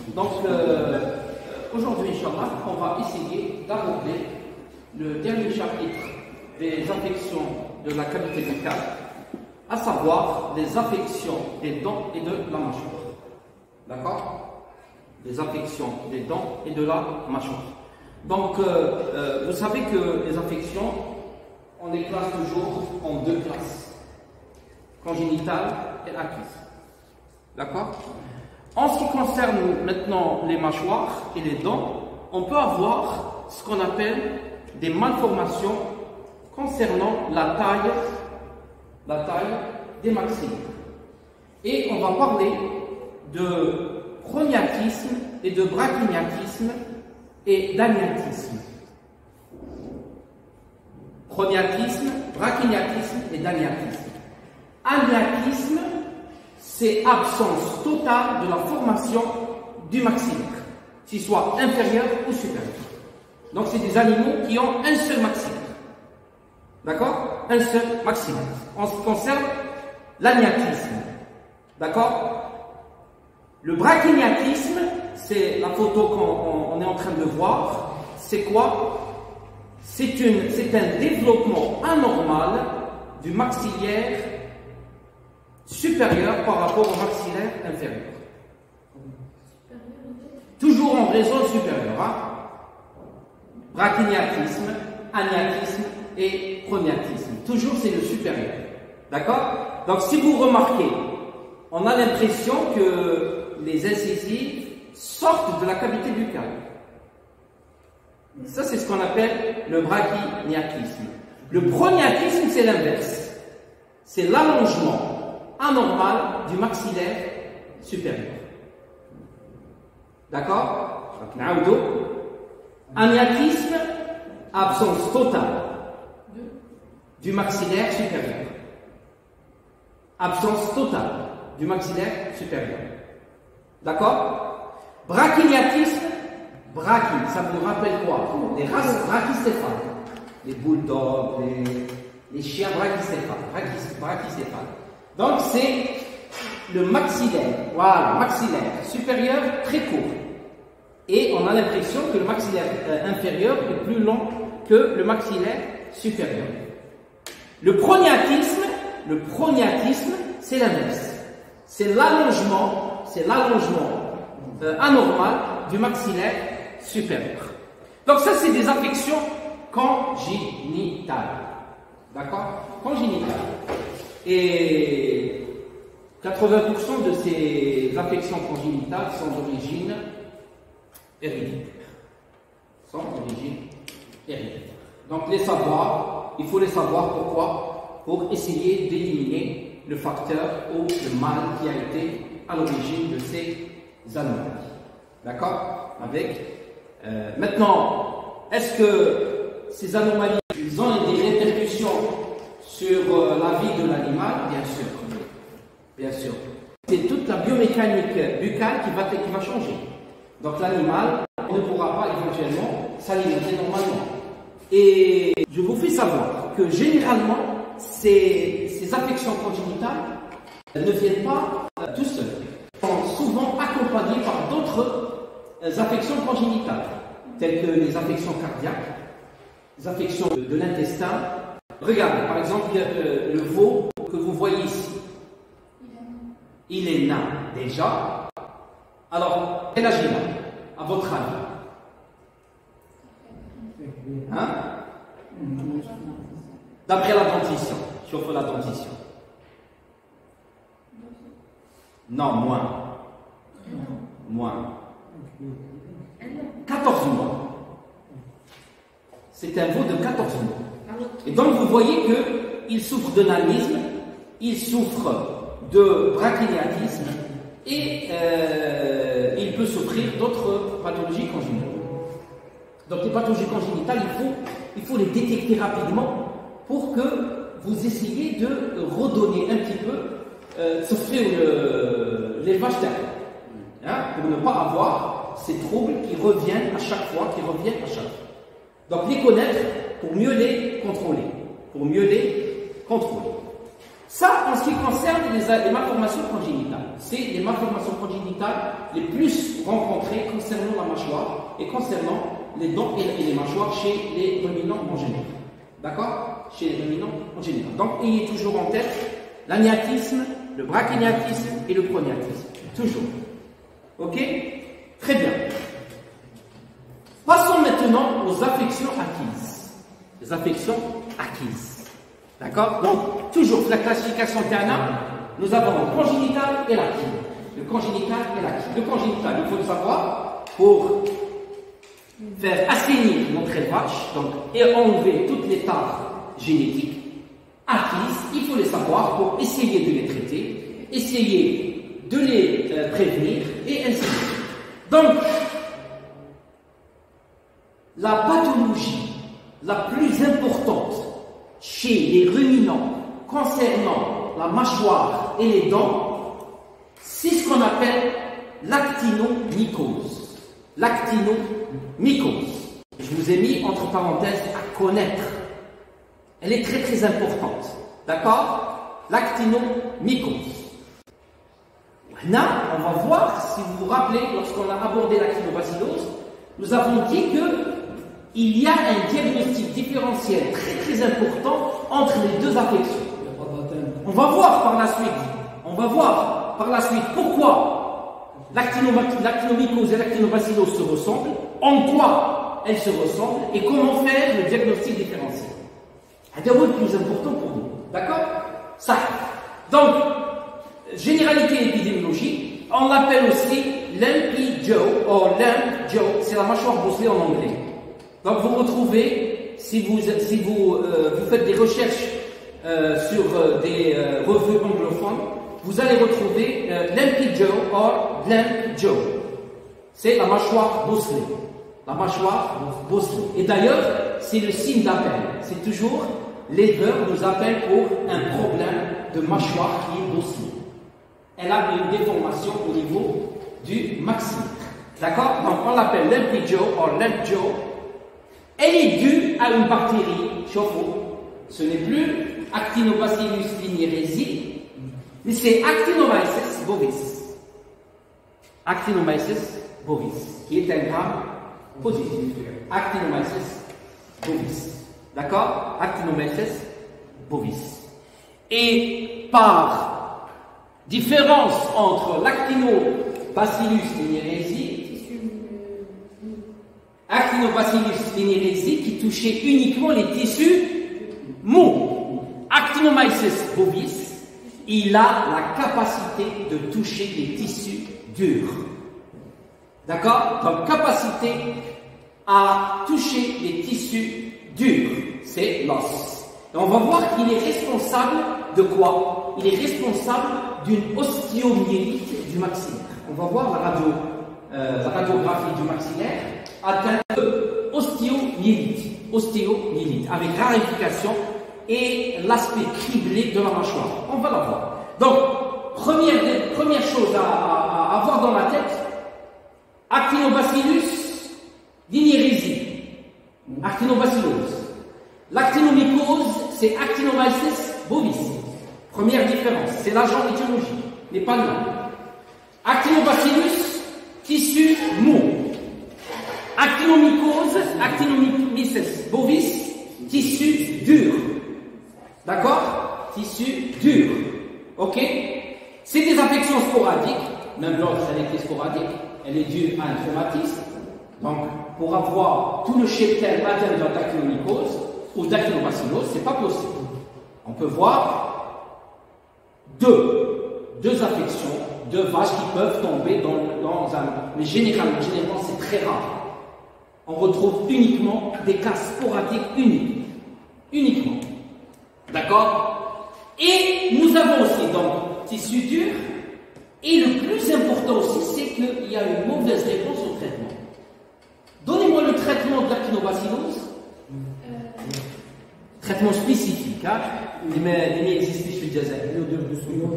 Donc, aujourd'hui, Inch'Allah, on va essayer d'aborder le dernier chapitre des affections de la cavité buccale, à savoir les affections des dents et de la mâchoire. D'accord? Les affections des dents et de la mâchoire. Donc, vous savez que les affections, on les classe toujours en deux classes, congénitale et acquise. D'accord? En ce qui concerne maintenant les mâchoires et les dents, on peut avoir ce qu'on appelle des malformations concernant la taille des maxillaires. Et on va parler de prognathisme et de brachygnatisme et d'agnatisme. Prognatisme, brachygnatisme et d'agnatisme. Agnatisme, c'est absence totale de la formation du maxillaire, qu'il soit inférieur ou supérieur. Donc c'est des animaux qui ont un seul maxillaire. D'accord? Un seul maxillaire. En ce qui concerne l'agnatisme. D'accord? Le brachygnatisme, c'est la photo qu'on est en train de voir. C'est quoi? C'est un développement anormal du maxillaire supérieur par rapport au maxillaire inférieur. Toujours en raison supérieure. Hein? Brachygnatisme, agnatisme et prognatisme. Toujours c'est le supérieur. D'accord? Donc si vous remarquez, on a l'impression que les incisives sortent de la cavité buccale. Ça c'est ce qu'on appelle le brachygnatisme. Le prognatisme c'est l'inverse. C'est l'allongement anormal du maxillaire supérieur. D'accord? Agnatisme, absence totale du maxillaire supérieur. Absence totale du maxillaire supérieur. D'accord? Brachygnatisme, ça vous rappelle quoi? Les races brachycéphales. Les bulldogs, les chiens brachycéphales. Donc c'est le maxillaire, voilà, maxillaire supérieur très court. Et on a l'impression que le maxillaire inférieur est plus long que le maxillaire supérieur. Le prognatisme, c'est l'inverse. C'est l'allongement anormal du maxillaire supérieur. Donc ça, c'est des affections congénitales. D'accord? Congénitales. Et 80% de ces affections congénitales sont d'origine héréditaire. Donc il faut les savoir pourquoi? Pour essayer d'éliminer le facteur ou le mal qui a été à l'origine de ces anomalies. D'accord? Maintenant, est-ce que ces anomalies ont des répercussions sur la vie de l'animal? Bien sûr. Bien sûr. C'est toute la biomécanique buccale qui va changer. Donc l'animal ne pourra pas éventuellement s'alimenter normalement. Et je vous fais savoir que généralement, ces affections congénitales ne viennent pas tout seuls. Elles sont souvent accompagnées par d'autres affections congénitales, telles que les affections cardiaques, les affections de l'intestin. Regardez, par exemple, le veau que vous voyez ici. Il est nain déjà. Alors, quel âge il a, à votre avis? Hein? D'après la dentition. Chauffe la dentition. Non, moins. 14 mois. C'est un veau de 14 mois. Et donc, vous voyez qu'il souffre de nanisme, il souffre de brachygnatisme et il peut souffrir d'autres pathologies congénitales. Donc les pathologies congénitales, il faut les détecter rapidement pour que vous essayiez de redonner un petit peu, souffrir l'élevage derrière, hein, pour ne pas avoir ces troubles qui reviennent à chaque fois, Donc les connaître pour mieux les contrôler. Ça, en ce qui concerne les malformations congénitales. C'est les malformations congénitales les plus rencontrées concernant la mâchoire et concernant les dents et les mâchoires chez les ruminants en général. D'accord? Chez les ruminants en général. Donc, ayez toujours en tête l'agnatisme, le brachyagnatisme et le prognatisme. Toujours. Ok? Très bien. Passons maintenant aux affections acquises. Les affections acquises. D'accord? Donc, toujours la classification Tana, nous avons le congénital et l'acquis. Le congénital et l'acquis. Le congénital, il faut le savoir pour faire assainir notre élevage, donc, et enlever toutes les tares génétiques acquises, il faut les savoir pour essayer de les traiter, essayer de les prévenir, et ainsi de suite. Donc, la pathologie la plus importante chez les ruminants concernant la mâchoire et les dents, c'est ce qu'on appelle l'actinomycose. L'actinomycose. Je vous ai mis entre parenthèses à connaître. Elle est très très importante. D'accord? L'actinomycose. Là, on va voir, si vous vous rappelez, lorsqu'on a abordé l'actinobacillose, nous avons dit qu'il y a un diagnostic différentiel très très important entre les deux affections. On va voir par la suite pourquoi l'actinomycose et l'actinobacillose se ressemblent, en quoi elles se ressemblent et comment faire le diagnostic différentiel. C'est le plus important pour nous. D'accord? Ça. Donc, généralité épidémiologique, on l'appelle aussi Lumpy Jaw, ou Lump Jaw, c'est la mâchoire bosselée en anglais. Donc, vous retrouvez, si vous faites des recherches sur des revues anglophones, vous allez retrouver Lumpy Jaw ou Lump Jaw. C'est la mâchoire bosselée. La mâchoire bosselée. Et d'ailleurs, c'est le signe d'appel. C'est toujours l'éleveur nous appelle pour un problème de mâchoire qui est bosselée. Elle a une déformation au niveau du maxillaire. D'accord? Donc on l'appelle Lumpy Jaw ou Lump Jaw. Elle est due à une bactérie chauffe-eau. Ce n'est plus Actinobacillus linéairesi, mais c'est Actinomyces bovis. Actinomyces bovis, qui est un gramme positif. Actinomyces bovis. D'accord? Actinomyces bovis. Et par différence entre l'Actinobacillus linéairesi qui touchait uniquement les tissus mous. Actinomyces bovis, il a la capacité de toucher les tissus durs. D'accord? Donc, capacité à toucher les tissus durs, c'est l'os. Et on va voir qu'il est responsable de quoi? Il est responsable d'une ostéomyélite du maxillaire. On va voir la radiographie du maxillaire atteint de ostéomyélite, avec rarification et l'aspect criblé de la mâchoire. On va la voir. Donc, première chose à avoir dans la tête, Actinobacillus linéairesi, actinobacillose. L'actinomycose, c'est Actinomyces bovis. Première différence, c'est l'agent étiologique, n'est pas le même. Actinobacillus, tissu mou. Actinomycose, Actinomyces bovis, tissu dur. D'accord? Tissu dur. Ok? C'est des affections sporadiques. Même l'autre, elle était sporadique. Elle est due à un traumatisme. Donc, pour avoir tout le cheptel atteint de l'actinomycose ou d'actinobacillose, c'est pas possible. On peut voir deux affections, deux vaches qui peuvent tomber dans un... Mais généralement, c'est très rare. On retrouve uniquement des cas sporadiques uniques. Uniquement. D'accord? Et nous avons aussi donc tissu dur. Et le plus important aussi, c'est qu'il y a une mauvaise réponse au traitement. Donnez-moi le traitement de l'actinobacillose. Traitement spécifique, hein?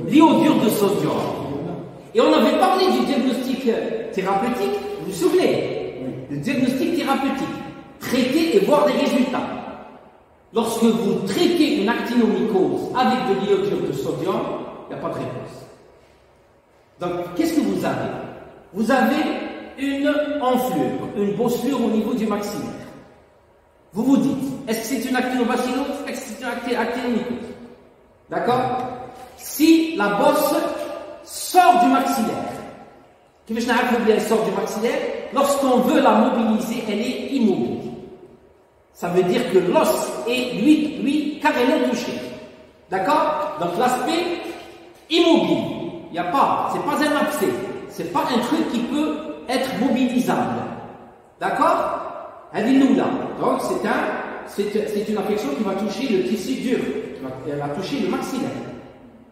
L'iodure de sodium. Et on avait parlé du diagnostic thérapeutique, vous vous souvenez? Le diagnostic thérapeutique. Traiter et voir des résultats. Lorsque vous traitez une actinomycose avec de l'iodure de sodium, il n'y a pas de réponse. Donc, qu'est-ce que vous avez? Vous avez une enflure, une bossure au niveau du maxillaire. Vous vous dites, est-ce que c'est une actinobacillose? Est-ce que c'est une actinomycose? D'accord? Si la bosse sort du maxillaire, elle sort du maxillaire, lorsqu'on veut la mobiliser, elle est immobile. Ça veut dire que l'os est, lui, carrément touché. D'accord? Donc l'aspect immobile. Il n'y a pas, c'est pas un abcès. C'est pas un truc qui peut être mobilisable. D'accord? Donc c'est une affection qui va toucher le tissu dur. Elle va toucher le maxillaire.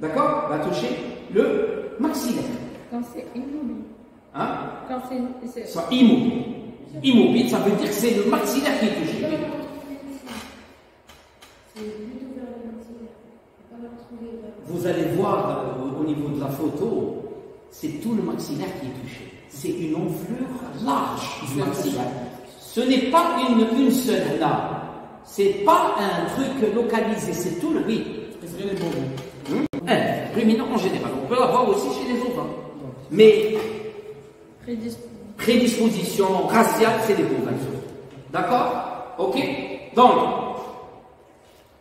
D'accord? Elle va toucher le maxillaire. Quand c'est immobile. Hein? Quand c'est soit immobile. Immobile, ça veut dire que c'est le maxillaire qui est touché. Vous allez voir au niveau de la photo, c'est tout le maxillaire qui est touché. C'est une enflure large du maxillaire. Ce n'est pas une seule là. C'est pas un truc localisé, c'est tout le oui. Ruminant en général. On peut l'avoir aussi chez les ovins. Mais prédisposition raciale, c'est les bovins. D'accord? Ok? Donc,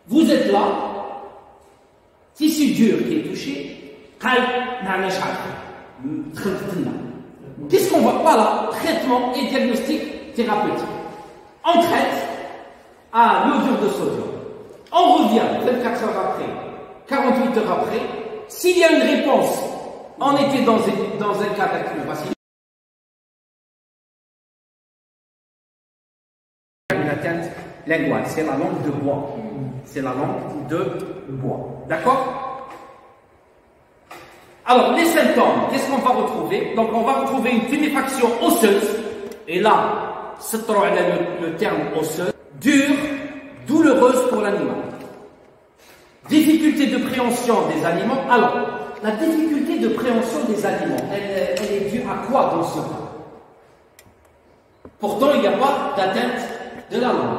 vous êtes là, tissu dur qui est touché, qu'est-ce qu'on voit? Voilà, traitement et diagnostic thérapeutique. On traite à l'iodure de sodium. On revient 24 heures après, 48 heures après. S'il y a une réponse, on était dans un cas d'actinobacillose. Une atteinte linguale, c'est la langue de bois. C'est la langue de bois. D'accord? Alors, les symptômes, qu'est-ce qu'on va retrouver? Donc, on va retrouver une tuméfaction osseuse. Et là, c'est le terme osseuse. Dure, douloureuse pour l'animal. Difficulté de préhension des aliments. Alors, la difficulté de préhension des aliments, elle est due à quoi dans ce cas? Pourtant, il n'y a pas d'atteinte de la langue.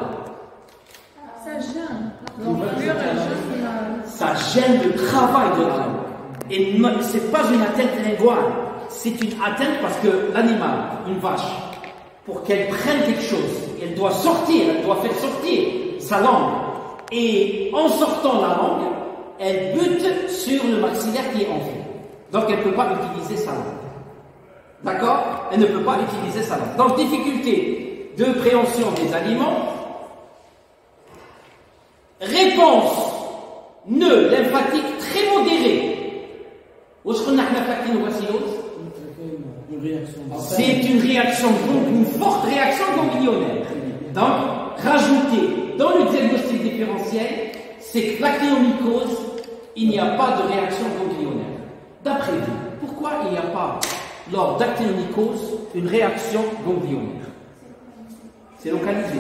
Ça gêne. L'enflure, elle gêne. Ça gêne le travail de la langue. Et ce n'est pas une atteinte linguale. C'est une atteinte parce que l'animal, une vache, pour qu'elle prenne quelque chose, elle doit sortir, elle doit faire sortir sa langue. Et en sortant la langue, elle bute sur le maxillaire qui est enflé. Donc elle ne peut pas utiliser sa langue. D'accord? Elle ne peut pas utiliser sa langue. Donc difficulté de préhension des aliments. Réponse nœud lymphatique très modérée. C'est une réaction, une forte réaction ganglionnaire. Donc, rajouter dans le diagnostic différentiel, c'est que l'actinomycose, il n'y a pas de réaction ganglionnaire. D'après vous, pourquoi il n'y a pas, lors d'actinomycose, une réaction ganglionnaire? C'est localisé.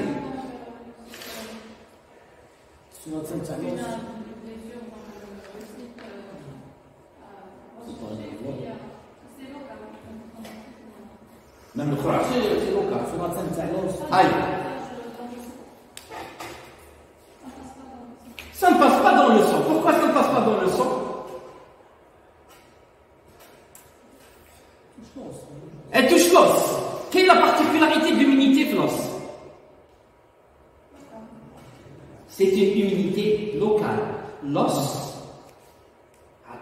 Même le thorax, c'est local. Aïe. Ça ne passe pas dans le sang. Pourquoi ça ne passe pas dans le sang? Elle touche l'os. Quelle est la particularité de l'humidité de l'os? C'est une humidité locale. L'os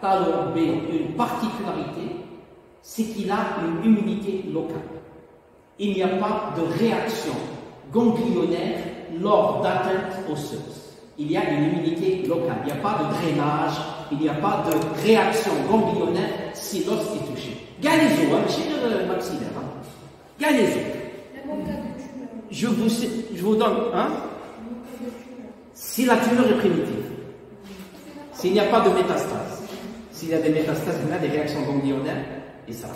a une particularité, c'est qu'il a une humidité locale. Il n'y a pas de réaction ganglionnaire lors d'atteinte osseuse. Il y a une humidité locale. Il n'y a pas de drainage, il n'y a pas de réaction ganglionnaire si l'os est touché. Galezo, chez le maxillaire. Galezo. Je vous donne, si la tumeur est primitive, s'il n'y a pas de métastase, s'il y a des métastases, il y a des réactions ganglionnaires, et ça.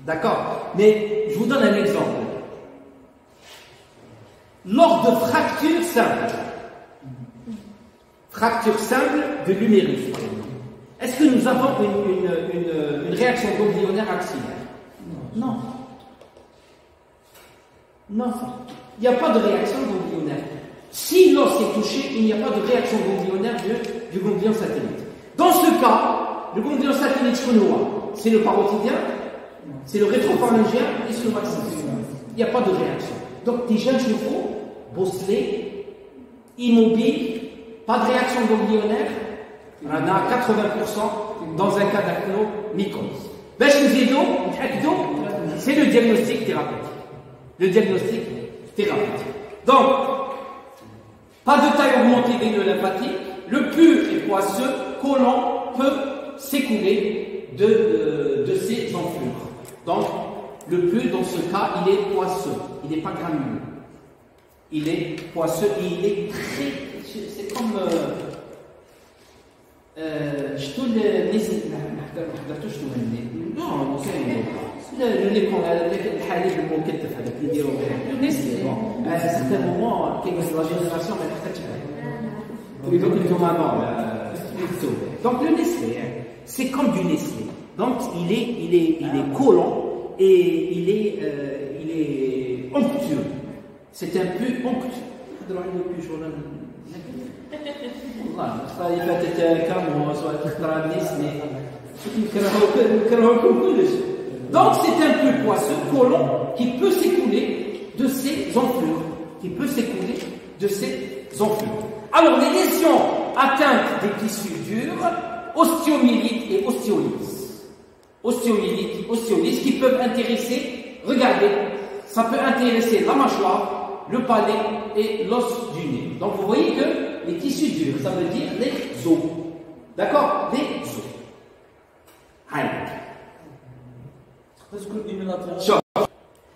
D'accord? Mais je vous donne un exemple. Lors de fracture simple de l'humérus, par exemple, est-ce que nous avons une réaction ganglionnaire axillaire? Non. Non. Il n'y a pas de réaction ganglionnaire. Si l'os est touché, il n'y a pas de réaction ganglionnaire du ganglion satellite. Dans ce cas, le ganglion satellite chronois, C'est le parotidien, c'est le rétropharyngien et c'est le maxillaire. Il n'y a pas de réaction. Donc des jeunes chevaux, bosselés, immobiles, pas de réaction ganglionnaire, on en a 80% dans un cas d'actinomycose. C'est le diagnostic thérapeutique. Le diagnostic thérapeutique. Donc, pas de taille augmentée veineuse lymphatique, le pus est poisseux, côlon peut s'écouler de ces enflures. Donc, le pus, dans ce cas, il est poisseux, il n'est pas granuleux. Il est poisseux et il est très. C'est comme. Je te le laisse. Non, c'est le lait qu'on a, الحليب المكتف هذاك اللي يديروا به. À un certain moment, la génération va être donc le Nestlé, c'est comme du Nestlé. Donc il est collant et il est onctueux. C'est un peu onctueux. Donc c'est un peu poisseux, collant, qui peut s'écouler de ses enflures. Alors les lésions atteintes des tissus durs, ostéomyélite et ostéolyse. Ostéolyse qui peuvent intéresser, regardez, ça peut intéresser la mâchoire, le palais et l'os du nez. Donc vous voyez que les tissus durs, ça veut dire les os. D'accord? Les os.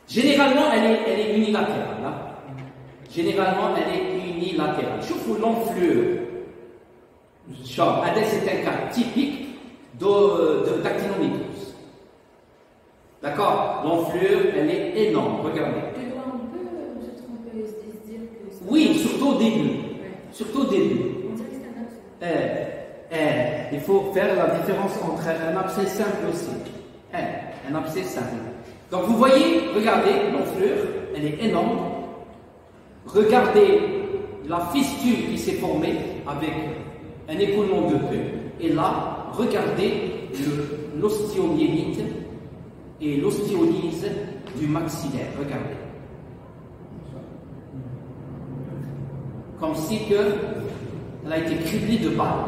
Généralement, elle est unilatérale. Hein? Généralement, elle est unilatérale. Je vous l'enflure. C'est un cas typique d'actinomycose. D'accord? L'enflure, elle est énorme. Regardez. Oui, surtout au début. Surtout au début. Il faut faire la différence entre un abcès simple aussi. Un abcès simple. Donc vous voyez, regardez, l'enflure, elle est énorme. Regardez la fistule qui s'est formée avec un écoulement de pus. Et là, regardez l'ostéomyélite et l'ostéolyse du maxillaire. Regardez. Comme si elle a été criblée de balles.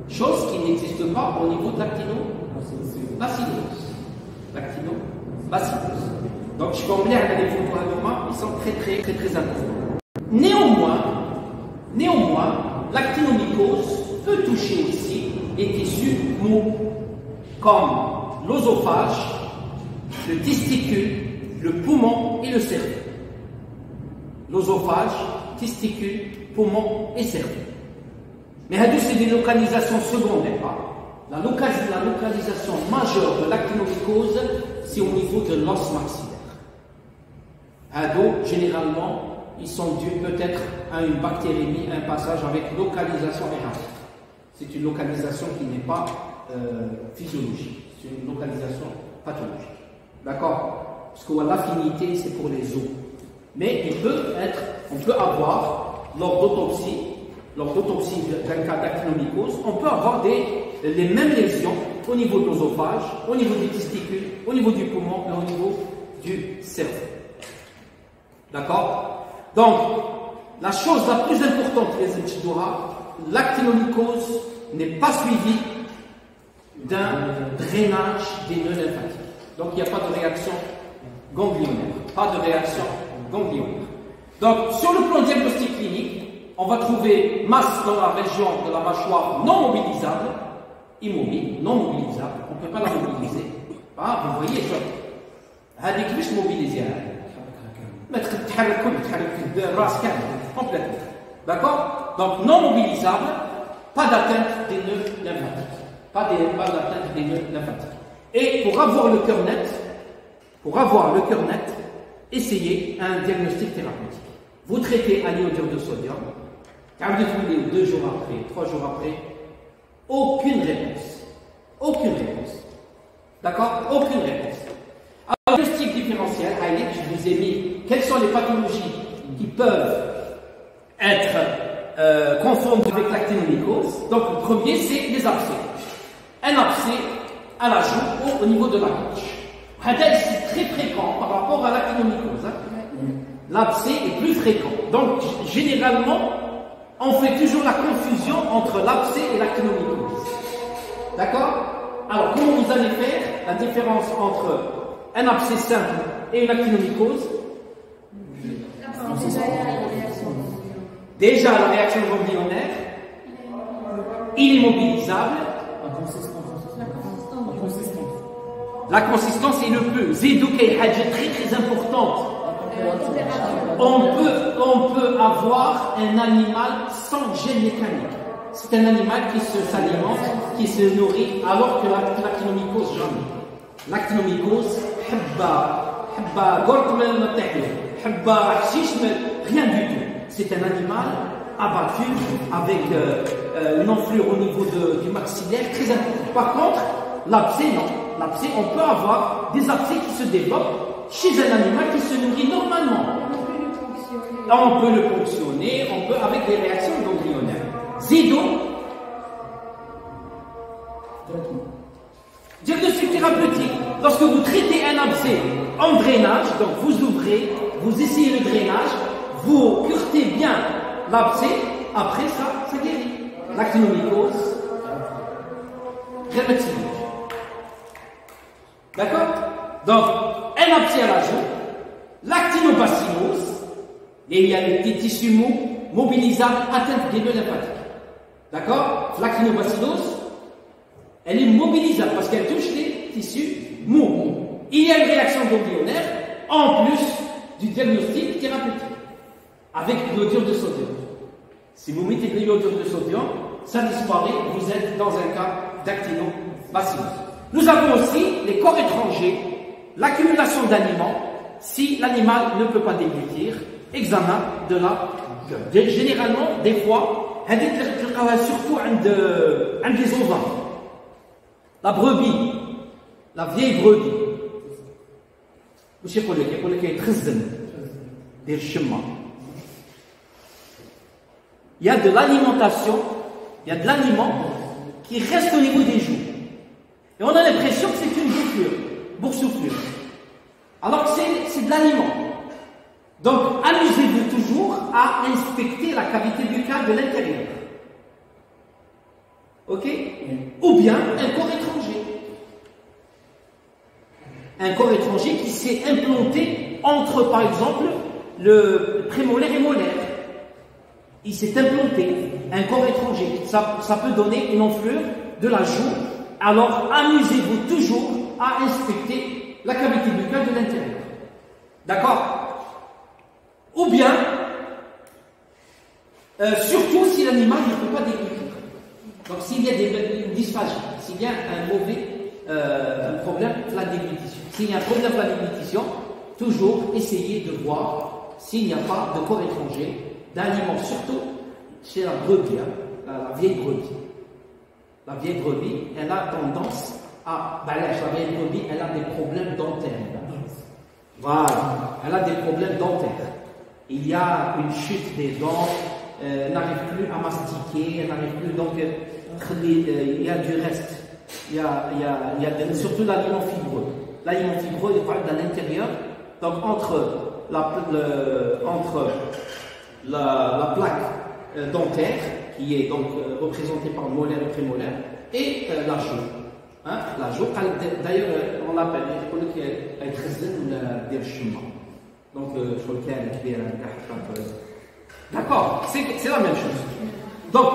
Chose qui n'existe pas au niveau de l'actinobacillose. L'actinobacillose. Donc, je peux emmener les photos à demain, ils sont très importants. Néanmoins, l'actinomycose peut toucher aussi les tissus mous, comme l'œsophage, le testicule, le poumon et le cerveau. L'œsophage, testicule, poumon et cerveau. Mais c'est des localisations secondaires. La localisation majeure de l'actinomycose, c'est au niveau de l'os maxillaire. Généralement, ils sont dus peut-être à une bactériémie, un passage avec localisation erratique. C'est une localisation qui n'est pas physiologique, c'est une localisation pathologique. D'accord? Parce que l'affinité, c'est pour les os. Mais on peut avoir, lors d'autopsie d'un cas d'actinomycose, on peut avoir les mêmes lésions au niveau de l'œsophage, au niveau du testicule, au niveau du poumon et au niveau du cerveau. D'accord? Donc, la chose la plus importante, les Mchidora, l'actinomycose n'est pas suivie d'un drainage des nœuds lymphatiques. Donc, il n'y a pas de réaction ganglionnaire. Donc, sur le plan diagnostic clinique, on va trouver masse dans la région de la mâchoire non mobilisable, immobile, non mobilisable, on ne peut pas la mobiliser. Vous voyez, هذيك مش mobilisée. ما تتحرك الراس كامل complètement. D'accord? Donc non mobilisable, pas d'atteinte des nœuds lymphatiques. Pas d'atteinte des nœuds lymphatiques. Et pour avoir le cœur net, essayez un diagnostic thérapeutique. Vous traitez à l'iodure de sodium, car vous trouvez 2 jours après, 3 jours après, aucune réponse. D'accord? Aucune réponse. Alors, le diagnostic différentiel, je vous ai mis quelles sont les pathologies qui peuvent être confondues avec l'actinomycose. Donc, le premier, c'est les abcès. Un abcès à la joue au niveau de la gauche. C'est très fréquent par rapport à l'actinomycose. L'abcès est plus fréquent. Donc, généralement, on fait toujours la confusion entre l'abcès et l'actinomycose. D'accord? Alors, comment vous allez faire la différence entre un abcès simple et une actinomycose? Déjà, la réaction ganglionnaire, il est mobilisable. La consistance est le peu. Zédou est très importante. On peut avoir un animal sans gène mécanique. C'est un animal qui s'alimente, qui se nourrit, alors que l'actinomycose, jamais. L'actinomycose, rien du tout. C'est un animal abattu avec une enflure au niveau du maxillaire très important. Par contre, l'abcès, non. L'abcès, on peut avoir des abcès qui se développent chez un animal qui se nourrit normalement. On peut le ponctionner, on peut avec des réactions ganglionnaires. Zido, diagnostic thérapeutique. Lorsque vous traitez un abcès en drainage, donc vous ouvrez, vous essayez le drainage, vous curetez bien l'abcès, après ça guérit. L'actinomycose, rhumatisme. D'accord? Donc, un abcès à la joue, l'actinobacillose, et il y a des tissus mous, mobilisables, atteintes gléno-lymphatique. D'accord? L'actinobacillose, elle est mobilisable parce qu'elle touche les tissus mous. Il y a une réaction ganglionnaire en plus du diagnostic thérapeutique avec l'iodure de sodium. Si vous mettez de l'iodure de sodium, ça disparaît, vous êtes dans un cas d'actinobacillose. Nous avons aussi les corps étrangers, l'accumulation d'aliments, si l'animal ne peut pas déglutir, examen de la gueule. Généralement, des fois, surtout un des ovins. La brebis, la vieille brebis. Vous savez qu'il y a des chemins. Il y a de l'alimentation, il y a de l'aliment qui reste au niveau des joues. Et on a l'impression que c'est une boursouflure. Alors que c'est de l'aliment. Donc, amusez-vous toujours à inspecter la cavité buccale de l'intérieur. Ok? Ou bien un corps étranger. Un corps étranger qui s'est implanté entre, par exemple, le prémolaire et molaire. Il s'est implanté, un corps étranger. Ça peut donner une enflure de la joue. Alors, amusez-vous toujours à inspecter la cavité buccale de l'intérieur. D'accord? Ou bien, surtout si l'animal ne peut pas déglutir. Donc, s'il y a une dysphagie, s'il y a un problème de la déglutition. S'il y a un problème de la déglutition, toujours essayez de voir s'il n'y a pas de corps étranger, d'aliments, surtout chez la brebis, la vieille brebis. La vieille brebis, elle a tendance à... la vieille brebis, elle a des problèmes dentaires. Voilà, elle a des problèmes dentaires. Il y a une chute des dents, elle n'arrive plus à mastiquer, elle n'arrive plus... Donc, il y a du reste. Il y a surtout l'aliment fibreux. L'aliment fibreux, il parle de l'intérieur. Donc, entre la plaque dentaire, qui est donc représentée par le molaire et prémolaire, et la joue. Hein? La joue, d'ailleurs, on l'appelle, elle est des chemins. Donc, je crois qu'elle est d'accord, c'est la même chose. Donc,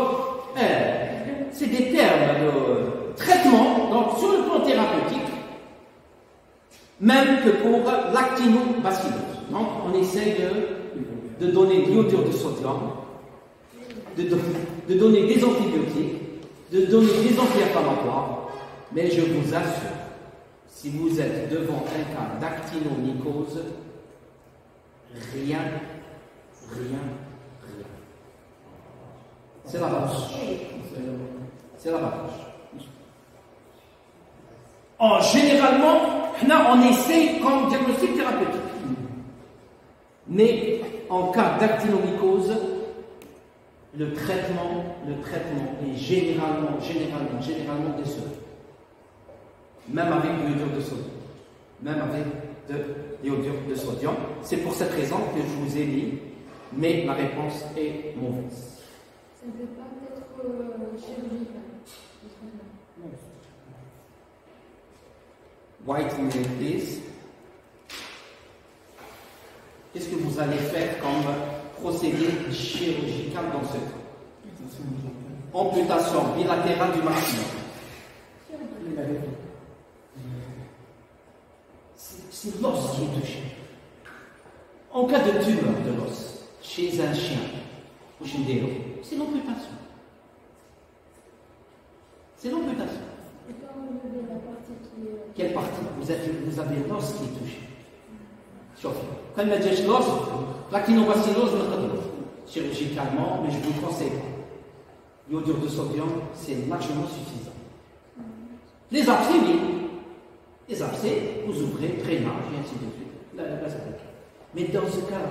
c'est des termes de traitement, donc sur le plan thérapeutique, même que pour l'actinobacillose. Donc, on essaie de donner de l'iodure de sodium, de donner des antibiotiques, de donner des anti-inflammatoires, mais je vous assure, si vous êtes devant un cas d'actinomycose, rien. C'est la vache. C'est la vache. Généralement, on essaye comme diagnostic thérapeutique. Mais en cas d'actinomycose, le traitement est généralement décevant. même avec de l'iodure de sodium. Même avec de l'iodure de sodium. C'est pour cette raison que je vous ai mis, mais la réponse est mauvaise. Ça ne peut pas être chirurgical. White name, please. Qu'est-ce que vous allez faire comme procédé chirurgical dans ce cas? Amputation bilatérale du maximum. C'est l'os qui est touché. En cas de tumeur de l'os, chez un chien ou chez des loups, c'est l'amputation. C'est l'amputation. Et pas enlever la partie qui est. Quelle partie? Vous avez l'os qui est touché. Quand il a dit l'os, l'actinobacillose, chirurgicalement, mais je vous conseille pas. L'iodure de sodium, c'est largement suffisant. Les abcès, oui. Les abcès, vous ouvrez, drainage, et ainsi de suite. Là, c'est OK. Mais dans ce cas,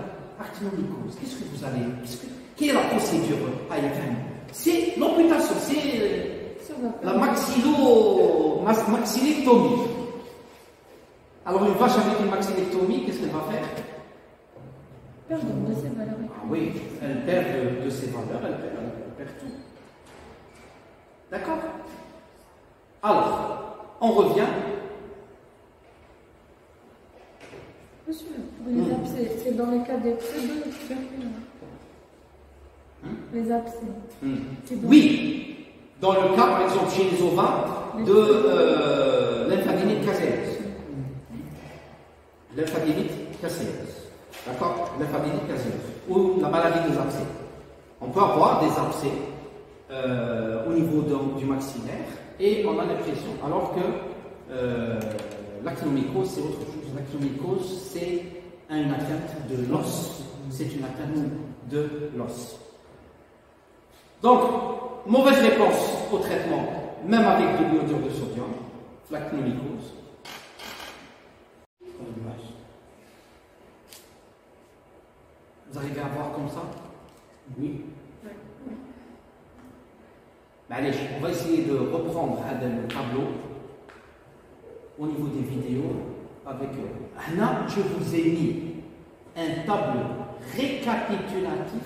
actinomycose, qu'est-ce que vous allez. Quelle est la procédure à Yafan? C'est l'amputation, c'est la maxillectomie. Alors, une vache avec une maxillectomie, qu'est-ce qu'elle va faire? Perdre de ses valeurs. Ah oui, elle perd de ses valeurs, elle perd tout. D'accord? Alors, on revient. Monsieur, les abcès, c'est dans les cas des pseudo-tuberculoses. Les abcès. Oui, dans le cas, par exemple, chez les ovins, de lymphadénite caséreuse. Lymphadénite caséreuse. D'accord? Lymphadénite caséreuse. Ou la maladie des abcès. On peut avoir des abcès au niveau du maxillaire et on a l'impression, alors que l'actinomycose, c'est autre chose. L'actinomycose, c'est une atteinte de l'os. C'est une atteinte de l'os. Donc, mauvaise réponse au traitement, même avec de l'iodure de sodium, l'actinomycose. Vous arrivez à voir comme ça? Oui. Mais allez, on va essayer de reprendre le tableau au niveau des vidéos avec Là, je vous ai mis un tableau récapitulatif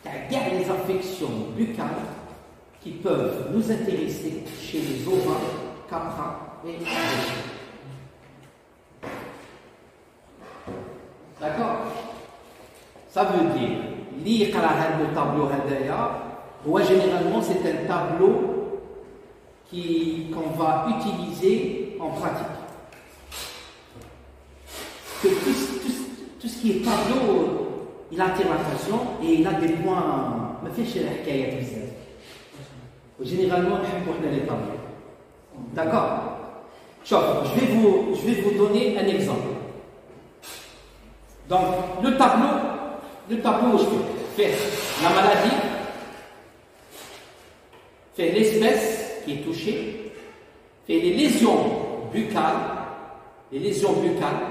de les affections buccales qui peuvent nous intéresser chez les ovins, caprins et vaches. D'accord? Ça veut dire, lire le tableau généralement c'est un tableau qu'on va utiliser en pratique. Que tout ce qui est tableau, il attire l'attention et il a des points. Généralement, on les tableaux. D'accord? Je vais vous donner un exemple. Donc, le tableau, je fais la maladie, fait l'espèce qui est touchée, fait les lésions buccales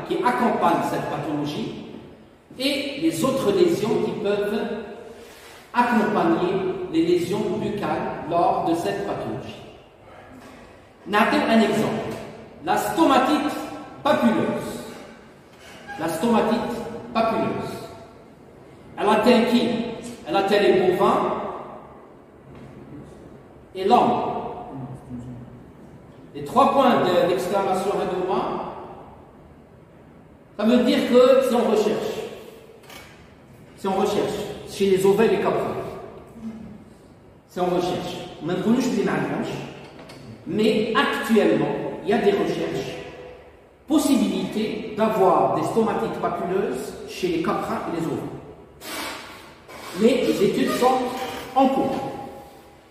qui accompagnent cette pathologie et les autres lésions qui peuvent accompagner les lésions buccales lors de cette pathologie. Notez un exemple. La stomatite papuleuse. La stomatite papuleuse. Elle atteint qui? Elle atteint les bovins et l'homme. Les 3 points d'exclamation redondants, ça veut dire que c'est en recherche. C'est en recherche. Chez les ovins et les caprins. C'est en recherche. Maintenant, je dis mais actuellement, il y a des recherches, possibilité d'avoir des stomatites papuleuses chez les caprins et les ovins. Mais les études sont en cours.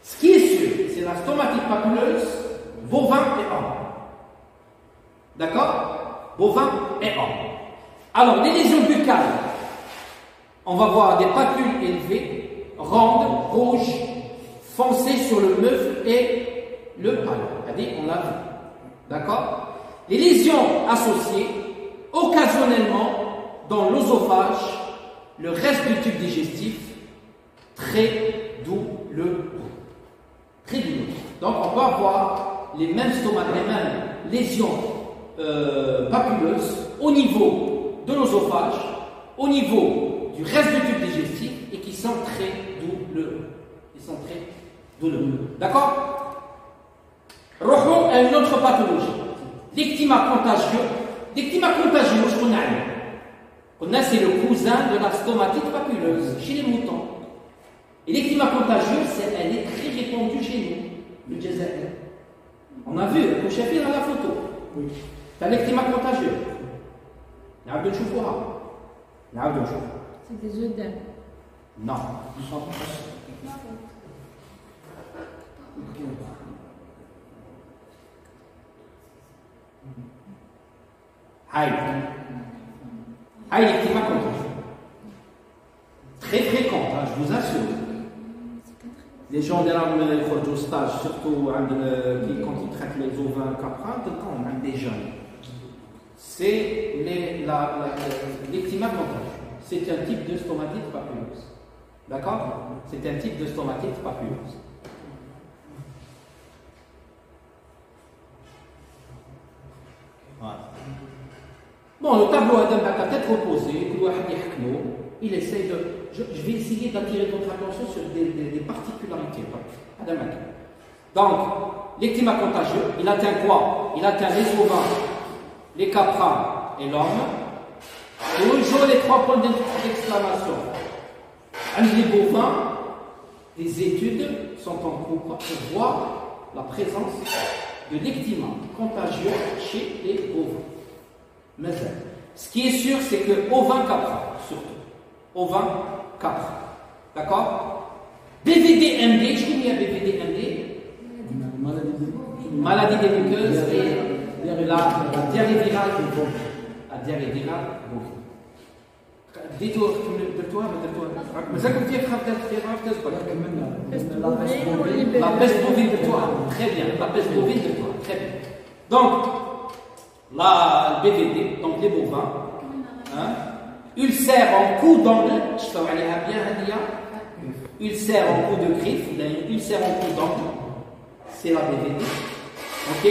Ce qui est sûr, c'est la stomatite papuleuse, bovin et homme. D'accord? Bovin et homme. Alors, les lésions buccales, on va voir des papules élevées, rondes, rouges, foncées sur le mufle et le palais. C'est-à-dire, on l'a vu. D'accord? Les lésions associées, occasionnellement, dans l'œsophage, le reste du tube digestif, très douloureux. Très douloureux. Donc, on peut avoir les mêmes stomates, les mêmes lésions papuleuses au niveau de l'œsophage, au niveau du reste du tube digestif et qui sont très douloureux. D'accord? Rohons à une autre pathologie. L'ectyma contagieux. L'ectyma contagieux, je connais, c'est le cousin de la stomatite papuleuse chez les moutons. Et l'ectyma contagieux, elle est très répandue chez nous, le Jazair. On a vu, le chef dans la photo. Oui. C'est l'ectyma contagieux. C'est des œdèmes. Non. L'ectyma contagieux. Très fréquent, hein, je vous assure. Les gens qui au stage, surtout quand ils traitent les ovins caprins, on a des jeunes. C'est l'ectyma contagieux. C'est un type de stomatite papuleuse. D'accord? C'est un type de stomatite papuleuse. Voilà. Bon, le tableau Adam va peut-être reposé, il essaye de. Je vais essayer d'attirer votre attention sur des particularités. Donc, l'ectyma contagieux, il atteint quoi? Il atteint les ovins, les caprins et l'homme. Toujours les 3 points d'exclamation. Les bovins, des études sont en cours pour voir la présence de l'ectyma contagieux chez les bovins. Mais ce qui est sûr, c'est que ovins capra, surtout. Ovins capra. D'accord? BVD-MD, je connais BVD-MD. Maladie des muqueuses et la diarrhée virale bovine. La diarrhée virale bovine. Dis-toi, mais ça comme tu es la peste bovine de toi. Très bien, la peste bovine de toi. Très bien. Donc, la BVD, donc les bovins, hein, ulcère en cou d'angle, je peux aller à bien, ulcère en cou de griffe, il a une ulcère en cou d'angle, c'est la BVD, ok.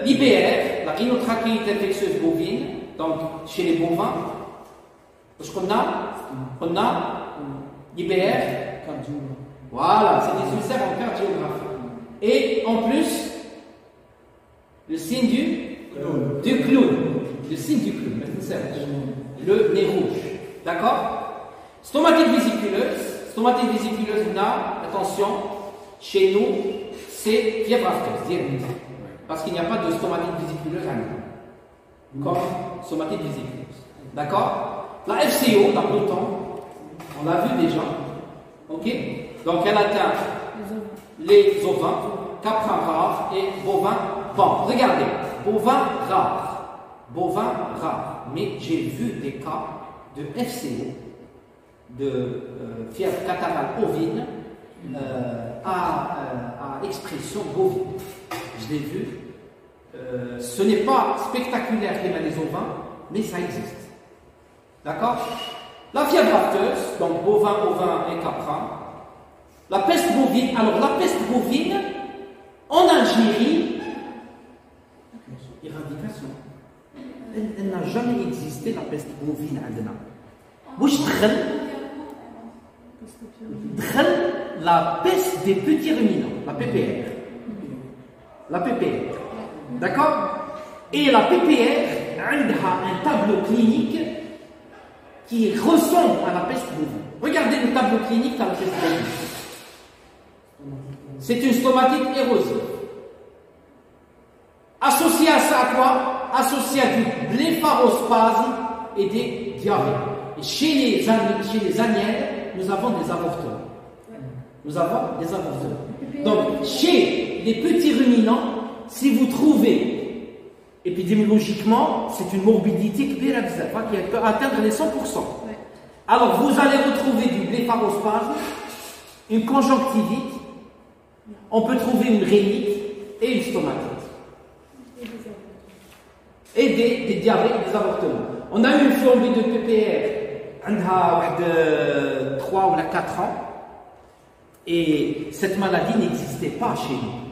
L'IBR, la rhinotrachéite infectieuse bovine, donc chez les bovins, ce qu'on a l'IBR, voilà, c'est des ulcères en cardiographie. Et en plus, le signe du clown. Le signe du clown, le nez rouge. D'accord? Stomatite vésiculeuse. Stomatite vésiculeuse, on a, attention, chez nous, c'est fièvre afteuse, parce qu'il n'y a pas de stomatite vésiculeuse à nous. Comme stomatite vésiculeuse. D'accord? La FCO, la Breton, on l'a vu déjà. Ok? Donc elle atteint les ovins, caprins rares et bovins. Bon, regardez, bovins rares, mais j'ai vu des cas de FCO, de fièvre catarrhale ovine, à expression bovine. Je l'ai vu. Ce n'est pas spectaculaire comme les ovins, mais ça existe. D'accord? La fièvre afteuse, donc bovin, ovin et caprin. La peste bovine. Alors, la peste bovine, en Algérie, éradication. Elle n'a jamais existé, la peste bovine à Adna. Bouche la peste des petits ruminants, la PPR. La PPR. D'accord? Et la PPR a un tableau clinique qui ressemble à la peste bovine. Regardez le tableau clinique de la peste bovine. C'est une stomatite érosive. Associé à ça à quoi? Associé à du blépharospasme et des diarrhées. Et chez les agnelles, nous avons des avortements. Nous avons des avortements. Donc, chez les petits ruminants, si vous trouvez, épidémiologiquement, c'est une morbidité qui peut atteindre les 100%. Alors, vous allez retrouver du blépharospasme, une conjonctivite, on peut trouver une rhinite et une stomatite. Et des diarrhées et des avortements. On a eu une flambée de PPR, 3 ou 4 ans. Et cette maladie n'existait pas chez nous.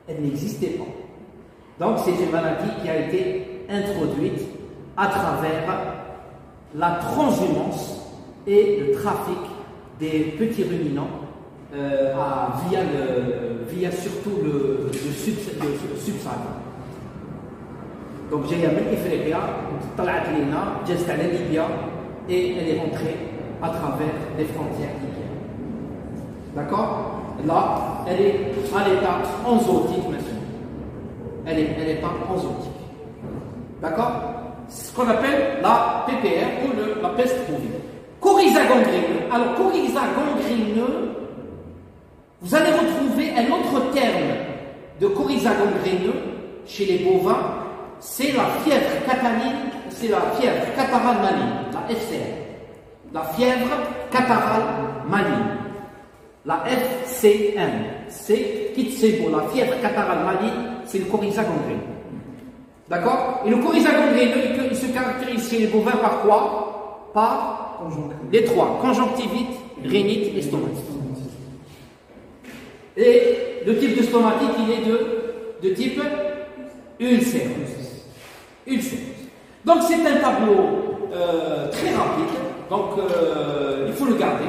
Elle n'existait pas. Donc c'est une maladie qui a été introduite à travers la transhumance et le trafic des petits ruminants via surtout le sub-Sahara. Donc j'ai amené Ifriqiya, j'ai allé Libya et elle est rentrée à travers les frontières libyennes. D'accord? Là, elle est à l'état enzootique maintenant. Elle est pas enzootique. D'accord? Ce qu'on appelle la PPR ou la peste bovine. Coryza gangréneux. Alors, coryza gangréneux, vous allez retrouver un autre terme de coryza gangréneux chez les bovins, c'est la fièvre cataline, c'est la fièvre catarrhale maligne, la FCM. La fièvre catarrhale maligne. La FCM, c'est Kitsebo, la fièvre catarrhale maligne, c'est le coryza gangréneux. D'accord? Et le coryza gangréneux, il se caractérise chez les bovins par quoi? Par les trois, conjonctivite, rhinite et stomatite. Et le type de stomatite, il est de type ulcéreuse. Donc c'est un tableau très rapide, donc il faut le garder.